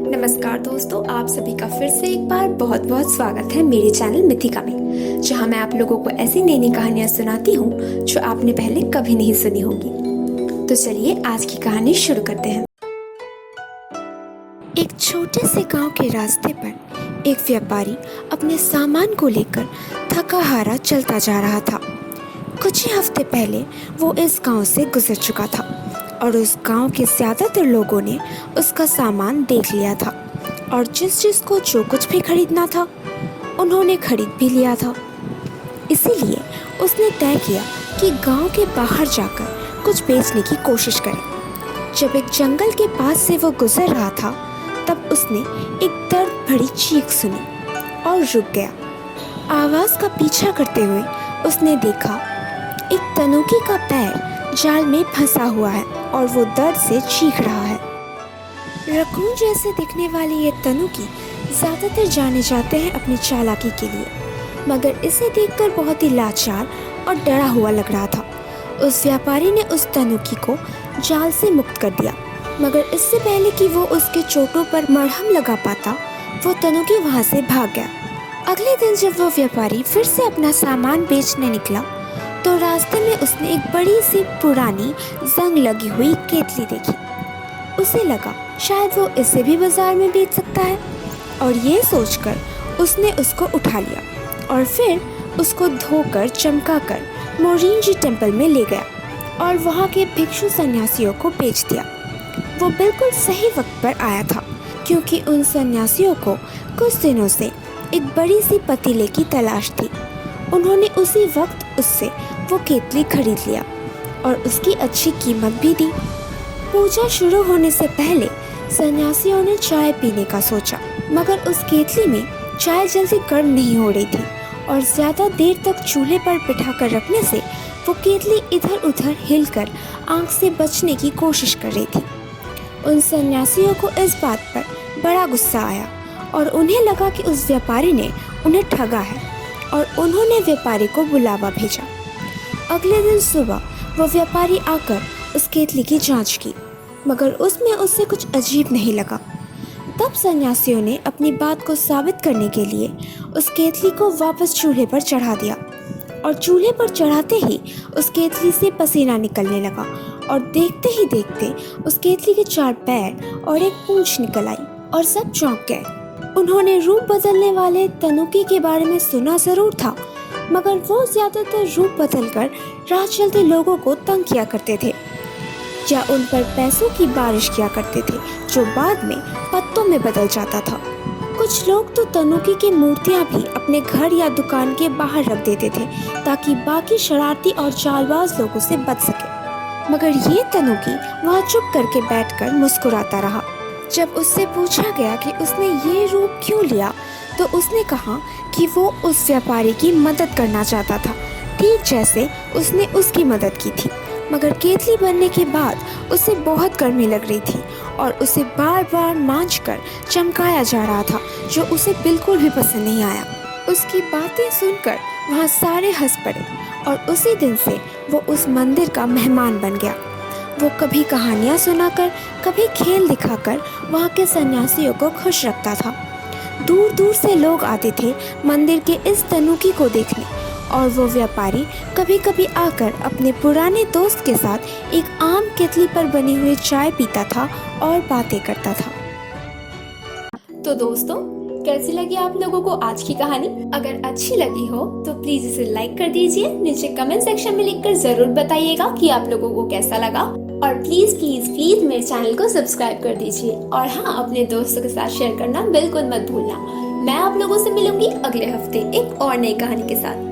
नमस्कार दोस्तों, आप सभी का फिर से एक बार बहुत बहुत स्वागत है मेरे चैनल मिथिका में, जहां मैं आप लोगों को ऐसी नई नई कहानियां सुनाती हूं जो आपने पहले कभी नहीं सुनी होंगी। तो चलिए आज की कहानी शुरू करते हैं। एक छोटे से गांव के रास्ते पर एक व्यापारी अपने सामान को लेकर थका हारा चलता जा रहा था। कुछ ही हफ्ते पहले वो इस गांव से गुजर चुका था और उस गांव के ज़्यादातर लोगों ने उसका सामान देख लिया था और जिस को जो कुछ भी खरीदना था उन्होंने खरीद भी लिया था। इसीलिए उसने तय किया कि गांव के बाहर जाकर कुछ बेचने की कोशिश करे। जब एक जंगल के पास से वो गुजर रहा था तब उसने एक दर्द भरी चीख सुनी और रुक गया। आवाज़ का पीछा करते हुए उसने देखा एक तनुकी का पैर जाल में फंसा हुआ है और वो दर्द से चीख रहा है। रकून जैसे दिखने वाली ये तनुकी ज़्यादातर जाने जाते हैं अपनी चालाकी के लिए, मगर इसे देखकर बहुत ही लाचार और डरा हुआ लग रहा था। उस व्यापारी ने उस तनुकी को जाल से मुक्त कर दिया, मगर इससे पहले कि वो उसके चोटों पर मरहम लगा पाता, वो तनुकी वहाँ से भाग गया। अगले दिन जब वो व्यापारी फिर से अपना सामान बेचने निकला तो रास्ते में उसने एक बड़ी सी पुरानी जंग लगी हुई केतली देखी। उसे लगा शायद वो इसे भी बाजार में बेच सकता है और ये सोचकर उसने उसको उठा लिया और फिर उसको धोकर चमकाकर मोरिंजी टेम्पल में ले गया और वहाँ के भिक्षु सन्यासियों को बेच दिया। वो बिल्कुल सही वक्त पर आया था क्योंकि उन सन्यासियों को कुछ दिनों से एक बड़ी सी पतीले की तलाश थी। उन्होंने उसी वक्त उससे वो केतली खरीद लिया और उसकी अच्छी कीमत भी दी। पूजा शुरू होने से पहले सन्यासियों ने चाय पीने का सोचा, मगर उस केतली में चाय जल्दी गर्म नहीं हो रही थी और ज़्यादा देर तक चूल्हे पर बिठाकर रखने से वो केतली इधर उधर हिलकर आग से बचने की कोशिश कर रही थी। उन सन्यासियों को इस बात पर बड़ा गुस्सा आया और उन्हें लगा कि उस व्यापारी ने उन्हें ठगा है और उन्होंने व्यापारी को बुलावा भेजा। अगले दिन सुबह वो व्यापारी आकर उस केतली की जांच की, मगर उसमें उससे कुछ अजीब नहीं लगा। तब सन्यासियों ने अपनी बात को साबित करने के लिए उस केतली को वापस चूल्हे पर चढ़ा दिया और चूल्हे पर चढ़ाते ही उस केतली से पसीना निकलने लगा और देखते ही देखते उस केतली के 4 पैर और एक पूंछ निकल आई और सब चौंक गए। उन्होंने रूप बदलने वाले तनुकी के बारे में सुना जरूर था, मगर वो ज़्यादातर रूप बदलकर राह चलते लोगों को तंग किया करते थे या उन पर पैसों की बारिश किया करते थे जो बाद में पत्तों में बदल जाता था। कुछ लोग तो तनुकी की मूर्तियाँ भी अपने घर या दुकान के बाहर रख देते थे ताकि बाकी शरारती और चालबाज लोगों से बच सके, मगर ये तनुकी वहाँ चुप करके बैठकर मुस्कुराता रहा। जब उससे पूछा गया कि उसने ये रूप क्यों लिया तो उसने कहा कि वो उस व्यापारी की मदद करना चाहता था, ठीक जैसे उसने उसकी मदद की थी। मगर केतली बनने के बाद उसे बहुत गर्मी लग रही थी और उसे बार बार मांझकर चमकाया जा रहा था, जो उसे बिल्कुल भी पसंद नहीं आया। उसकी बातें सुनकर वहाँ सारे हंस पड़े और उसी दिन से वो उस मंदिर का मेहमान बन गया। वो कभी कहानियाँ सुनाकर, कभी खेल दिखाकर वहाँ के सन्यासियों को खुश रखता था। दूर दूर से लोग आते थे मंदिर के इस तनुकी को देखने और वो व्यापारी कभी कभी आकर अपने पुराने दोस्त के साथ एक आम केतली पर बनी हुई चाय पीता था और बातें करता था। तो दोस्तों, कैसी लगी आप लोगों को आज की कहानी? अगर अच्छी लगी हो तो प्लीज इसे लाइक कर दीजिए। नीचे कमेंट सेक्शन में लिखकर जरूर बताइएगा कि आप लोगों को कैसा लगा और प्लीज प्लीज प्लीज मेरे चैनल को सब्सक्राइब कर दीजिए और हाँ, अपने दोस्तों के साथ शेयर करना बिल्कुल मत भूलना। मैं आप लोगों से मिलूंगी अगले हफ्ते एक और नई कहानी के साथ।